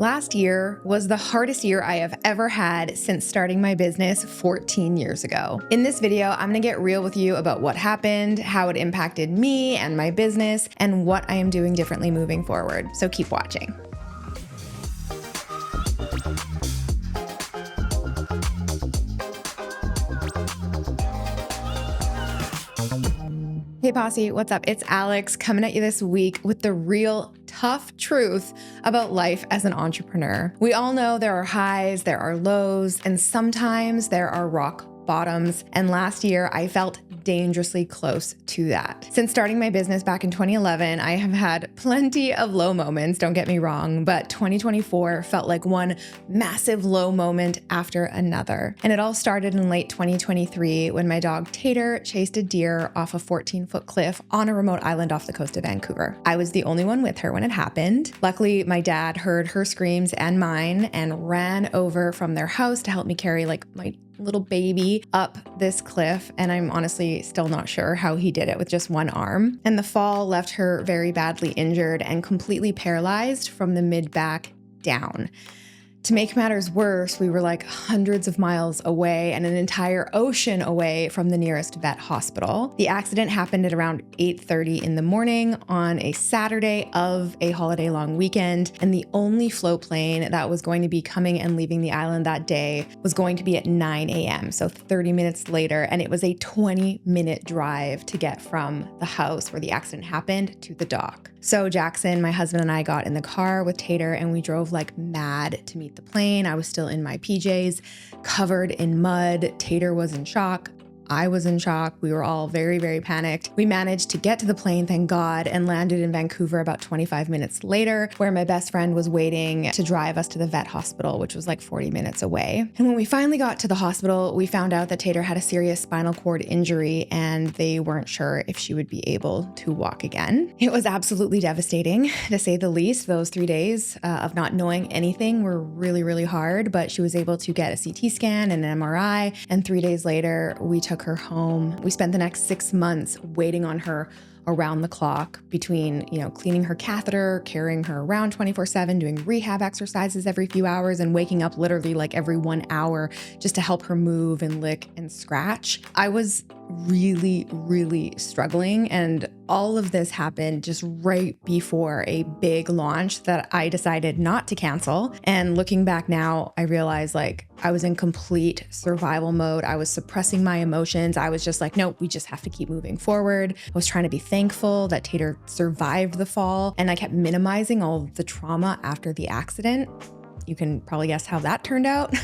Last year was the hardest year I have ever had since starting my business 14 years ago. In this video, I'm gonna get real with you about what happened, how it impacted me and my business, and what I am doing differently moving forward. So keep watching. Hey Posse, what's up? It's Alex coming at you this week with the real tough truth about life as an entrepreneur. We all know there are highs, there are lows, and sometimes there are rock bottoms. And last year I felt dangerously close to that. Since starting my business back in 2011, I have had plenty of low moments, don't get me wrong, but 2024 felt like one massive low moment after another. And it all started in late 2023 when my dog Tater chased a deer off a 14-foot cliff on a remote island off the coast of Vancouver. I was the only one with her when it happened. Luckily, my dad heard her screams and mine and ran over from their house to help me carry my little baby up this cliff, and I'm honestly still not sure how he did it with just one arm. And the fall left her very badly injured and completely paralyzed from the mid-back down. To make matters worse, we were like hundreds of miles away and an entire ocean away from the nearest vet hospital. The accident happened at around 8:30 in the morning on a Saturday of a holiday-long weekend, and the only float plane that was going to be coming and leaving the island that day was going to be at 9 a.m., so 30 minutes later, and it was a 20-minute drive to get from the house where the accident happened to the dock. So Jackson, my husband, and I got in the car with Tater and we drove like mad to meet the plane. I was still in my PJs, covered in mud. Tater was in shock. I was in shock. We were all very, very panicked. We managed to get to the plane, thank God, and landed in Vancouver about 25 minutes later, where my best friend was waiting to drive us to the vet hospital, which was like 40 minutes away. And when we finally got to the hospital, we found out that Tater had a serious spinal cord injury and they weren't sure if she would be able to walk again. It was absolutely devastating, to say the least. Those 3 days of not knowing anything were really, really hard, but she was able to get a CT scan and an MRI, and 3 days later, we took her home. We spent the next 6 months waiting on her around the clock between, cleaning her catheter, carrying her around 24/7, doing rehab exercises every few hours, and waking up literally like every 1 hour just to help her move and lick and scratch. I was really, really struggling, and all of this happened just right before a big launch that I decided not to cancel. And looking back now, I realized I was in complete survival mode. I was suppressing my emotions. I was just like, nope, we just have to keep moving forward. I was trying to be thankful that Tater survived the fall, and I kept minimizing all of the trauma after the accident. You can probably guess how that turned out.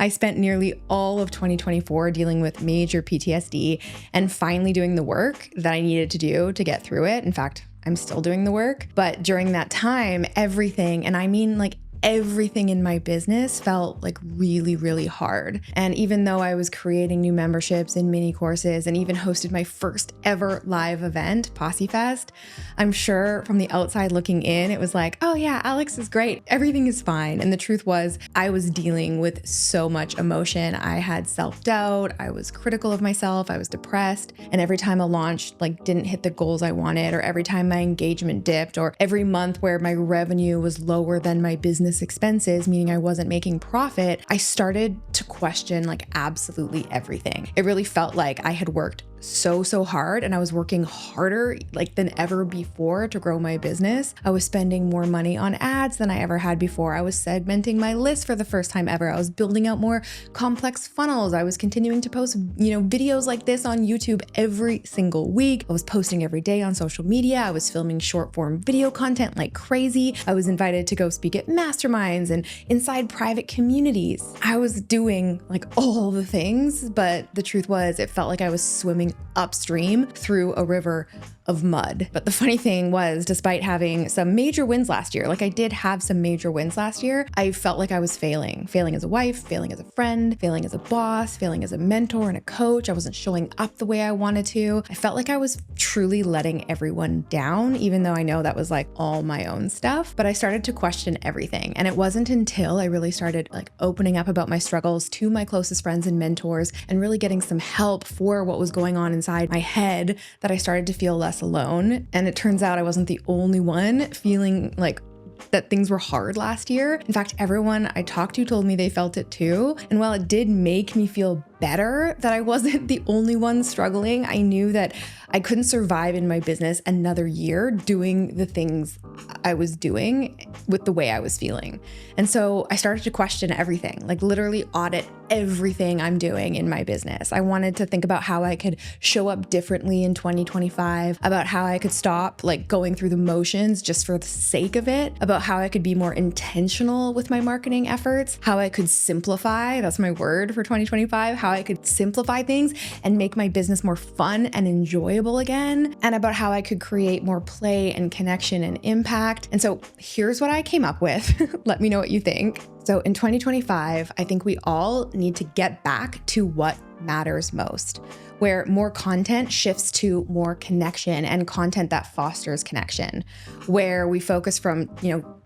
I spent nearly all of 2024 dealing with major PTSD and finally doing the work that I needed to do to get through it. In fact, I'm still doing the work. But during that time, everything, and I mean everything in my business felt really, really hard. And even though I was creating new memberships and mini courses and even hosted my first ever live event, Posse Fest, I'm sure from the outside looking in, it was like, oh yeah, Alex is great. Everything is fine. And the truth was I was dealing with so much emotion. I had self-doubt. I was critical of myself. I was depressed. And every time a launch didn't hit the goals I wanted, or every time my engagement dipped, or every month where my revenue was lower than my business expenses, meaning I wasn't making profit, I started to question absolutely everything. It really felt like I had worked so hard, and I was working harder than ever before to grow my business. I was spending more money on ads than I ever had before. I was segmenting my list for the first time ever. I was building out more complex funnels. I was continuing to post, videos like this on YouTube every single week. I was posting every day on social media. I was filming short form video content like crazy. I was invited to go speak at masterminds and inside private communities. I was doing all the things, but the truth was it felt like I was swimming upstream through a river of mud. But the funny thing was, despite having some major wins last year, I did have some major wins last year, I felt like I was failing as a wife, failing as a friend, failing as a boss, failing as a mentor and a coach. I wasn't showing up the way I wanted to. I felt like I was truly letting everyone down, even though I know that was all my own stuff. But I started to question everything. And it wasn't until I really started opening up about my struggles to my closest friends and mentors and really getting some help for what was going on inside my head that I started to feel less alone. And it turns out I wasn't the only one feeling that things were hard last year. In fact, everyone I talked to told me they felt it too. And while it did make me feel better that I wasn't the only one struggling, I knew that I couldn't survive in my business another year doing the things I was doing with the way I was feeling. And so I started to question everything, like literally audit everything I'm doing in my business. I wanted to think about how I could show up differently in 2025, about how I could stop like going through the motions just for the sake of it, about how I could be more intentional with my marketing efforts, how I could simplify, that's my word for 2025, how I could simplify things and make my business more fun and enjoyable again, and about how I could create more play and connection and impact. And so here's what I came up with. Let me know what you think. So in 2025, I think we all need to get back to what matters most, where more content shifts to more connection and content that fosters connection, where we focus from,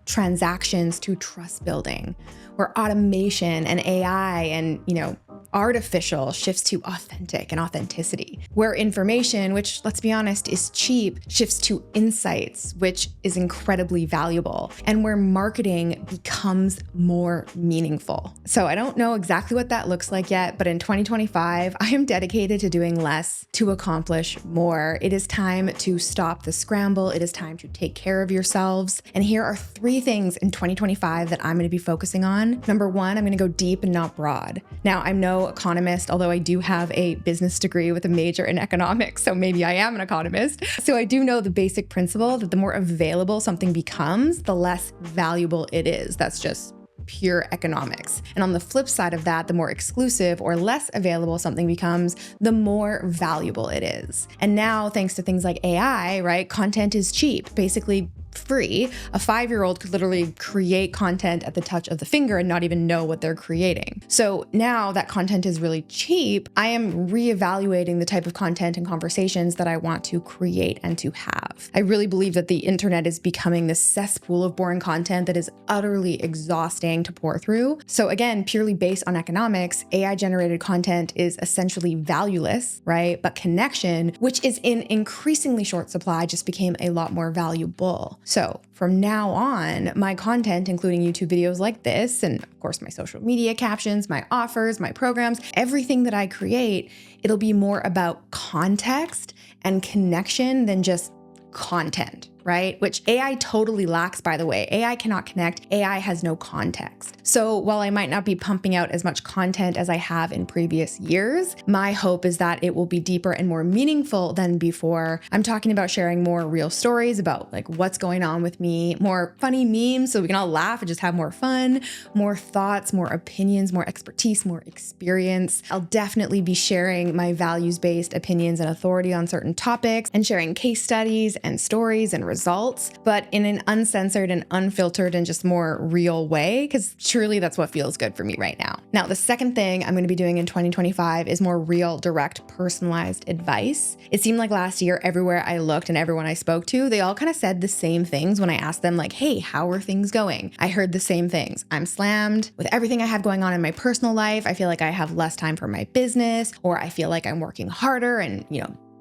transactions to trust building, where automation and AI and, artificial shifts to authentic and authenticity, where information, which let's be honest is cheap, shifts to insights, which is incredibly valuable, and where marketing becomes more meaningful. So I don't know exactly what that looks like yet, but in 2025, I am dedicated to doing less to accomplish more. It is time to stop the scramble. It is time to take care of yourselves. And here are 3 things in 2025 that I'm going to be focusing on. Number 1, I'm going to go deep and not broad. Now, I'm no economist, although I do have a business degree with a major in economics, so maybe I am an economist. So I do know the basic principle that the more available something becomes, the less valuable it is. That's just pure economics. And on the flip side of that, the more exclusive or less available something becomes, the more valuable it is. And now, thanks to things like AI, right, content is cheap, basically free. A 5-year-old could literally create content at the touch of the finger and not even know what they're creating. So now that content is really cheap, I am reevaluating the type of content and conversations that I want to create and to have. I really believe that the internet is becoming this cesspool of boring content that is utterly exhausting to pour through. So again, purely based on economics, AI-generated content is essentially valueless, right? But connection, which is in increasingly short supply, just became a lot more valuable. So from now on, my content, including YouTube videos like this, and of course my social media captions, my offers, my programs, everything that I create, it'll be more about context and connection than just content, right? Which AI totally lacks, by the way. AI cannot connect. AI has no context. So while I might not be pumping out as much content as I have in previous years, my hope is that it will be deeper and more meaningful than before. I'm talking about sharing more real stories about like what's going on with me, more funny memes so we can all laugh and just have more fun, more thoughts, more opinions, more expertise, more experience. I'll definitely be sharing my values-based opinions and authority on certain topics and sharing case studies and stories and results, but in an uncensored and unfiltered and just more real way, because truly that's what feels good for me right now. Now, the second thing I'm going to be doing in 2025 is more real, direct, personalized advice. It seemed like last year, everywhere I looked and everyone I spoke to, they all kind of said the same things when I asked them like, hey, how are things going? I heard the same things. I'm slammed with everything I have going on in my personal life. I feel like I have less time for my business, or I feel like I'm working harder and,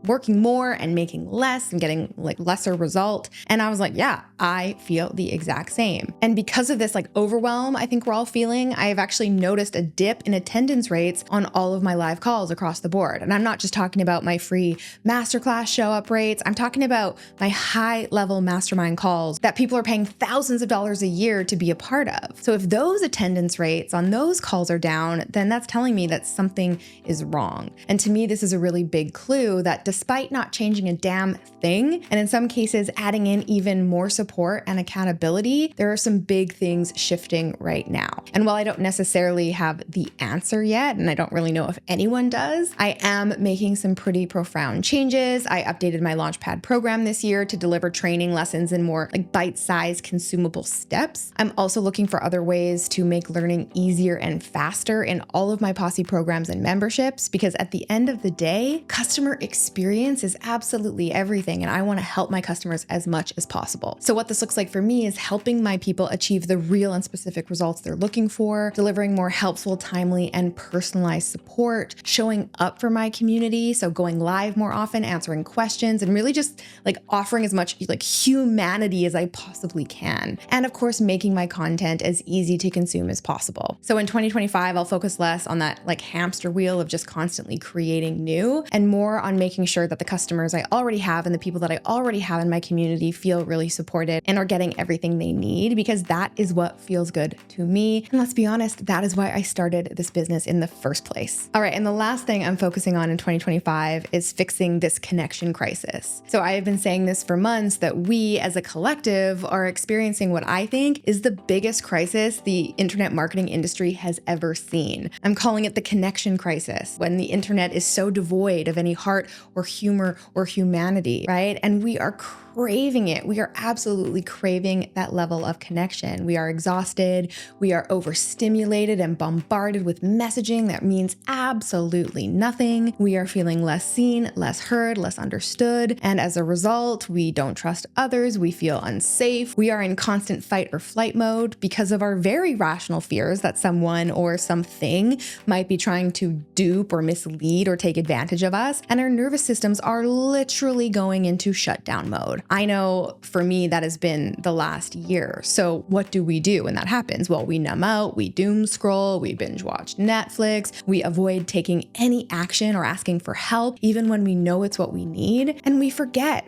working more and making less and getting like lesser result. And I was like, yeah, I feel the exact same. And because of this like overwhelm I think we're all feeling, I have actually noticed a dip in attendance rates on all of my live calls across the board. And I'm not just talking about my free masterclass show up rates. I'm talking about my high level mastermind calls that people are paying thousands of dollars a year to be a part of. So if those attendance rates on those calls are down, then that's telling me that something is wrong. And to me, this is a really big clue that despite not changing a damn thing, and in some cases adding in even more support and accountability, there are some big things shifting right now. And while I don't necessarily have the answer yet, and I don't really know if anyone does, I am making some pretty profound changes. I updated my Launchpad program this year to deliver training lessons in more like bite-sized consumable steps. I'm also looking for other ways to make learning easier and faster in all of my Posse programs and memberships, because at the end of the day, customer experience experience is absolutely everything, and I want to help my customers as much as possible. So what this looks like for me is helping my people achieve the real and specific results they're looking for, delivering more helpful, timely, and personalized support, showing up for my community, so going live more often, answering questions, and really just like offering as much like humanity as I possibly can. And of course, making my content as easy to consume as possible. So in 2025, I'll focus less on that like hamster wheel of just constantly creating new and more on making sure that the customers I already have and the people that I already have in my community feel really supported and are getting everything they need, because that is what feels good to me. And let's be honest, that is why I started this business in the first place. All right, and the last thing I'm focusing on in 2025 is fixing this connection crisis. So I have been saying this for months that we as a collective are experiencing what I think is the biggest crisis the internet marketing industry has ever seen. I'm calling it the connection crisis, when the internet is so devoid of any heart or humor or humanity, right? And we are craving it. We are absolutely craving that level of connection. We are exhausted. We are overstimulated and bombarded with messaging that means absolutely nothing. We are feeling less seen, less heard, less understood. And as a result, we don't trust others. We feel unsafe. We are in constant fight or flight mode because of our very rational fears that someone or something might be trying to dupe or mislead or take advantage of us. And our nervous systems are literally going into shutdown mode. I know for me that has been the last year. So what do we do when that happens? Well, we numb out, we doom scroll, we binge watch Netflix, we avoid taking any action or asking for help, even when we know it's what we need. And we forget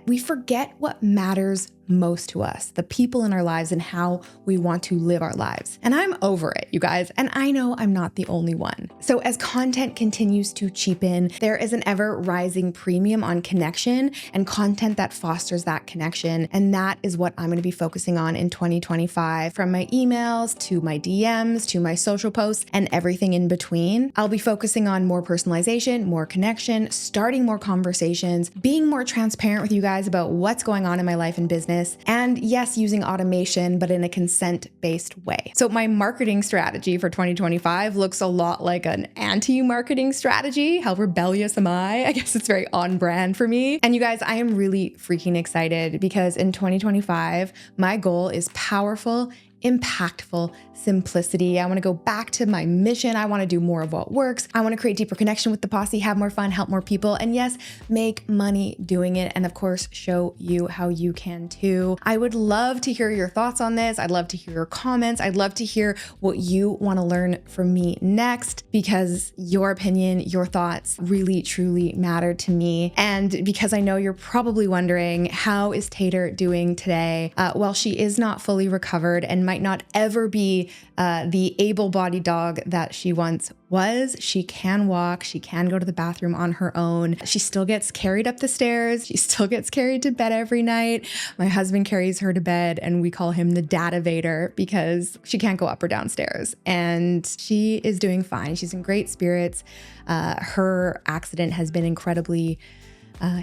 what matters most to us, the people in our lives and how we want to live our lives. And I'm over it, you guys. And I know I'm not the only one. So as content continues to cheapen, there is an ever rising premium on connection and content that fosters that connection. And that is what I'm going to be focusing on in 2025, from my emails to my DMs to my social posts and everything in between. I'll be focusing on more personalization, more connection, starting more conversations, being more transparent with you guys about what's going on in my life and business. And yes, using automation, but in a consent-based way. So my marketing strategy for 2025 looks a lot like an anti-marketing strategy. How rebellious am I? I guess it's very on brand for me. And you guys, I am really freaking excited because in 2025, my goal is powerful, impactful simplicity. I want to go back to my mission. I want to do more of what works. I want to create deeper connection with the posse, have more fun, help more people, and yes, make money doing it. And of course, show you how you can too. I would love to hear your thoughts on this. I'd love to hear your comments. I'd love to hear what you want to learn from me next, because your opinion, your thoughts really, truly matter to me. And because I know you're probably wondering, how is Tater doing today? Well, she is not fully recovered and might not ever be the able-bodied dog that she once was. She can walk. She can go to the bathroom on her own. She still gets carried up the stairs. She still gets carried to bed every night. My husband carries her to bed and we call him the data-vator because she can't go up or downstairs. And she is doing fine. She's in great spirits. Her accident has been incredibly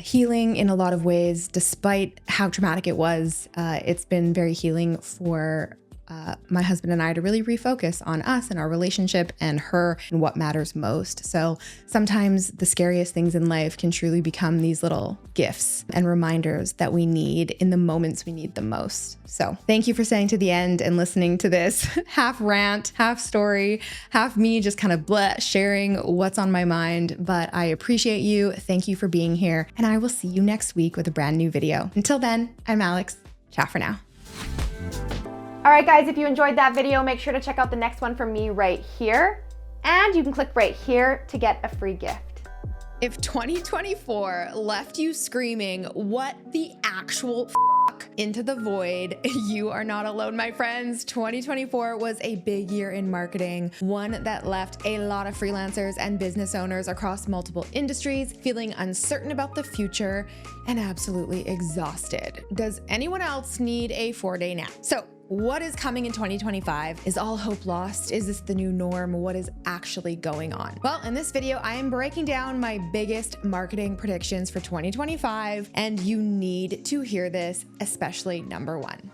healing in a lot of ways. Despite how traumatic it was, it's been very healing for my husband and I to really refocus on us and our relationship and her and what matters most. So sometimes the scariest things in life can truly become these little gifts and reminders that we need in the moments we need them most. So thank you for staying to the end and listening to this half rant, half story, half me just kind of sharing what's on my mind. But I appreciate you. Thank you for being here. And I will see you next week with a brand new video. Until then, I'm Alex. Ciao for now. All right, guys, if you enjoyed that video, make sure to check out the next one from me right here. And you can click right here to get a free gift. If 2024 left you screaming, what the actual into the void, you are not alone, my friends. 2024 was a big year in marketing, one that left a lot of freelancers and business owners across multiple industries feeling uncertain about the future and absolutely exhausted. Does anyone else need a 4-day nap? So what is coming in 2025? Is all hope lost? Is this the new norm? What is actually going on? Well, in this video, I am breaking down my biggest marketing predictions for 2025, and you need to hear this, especially number one.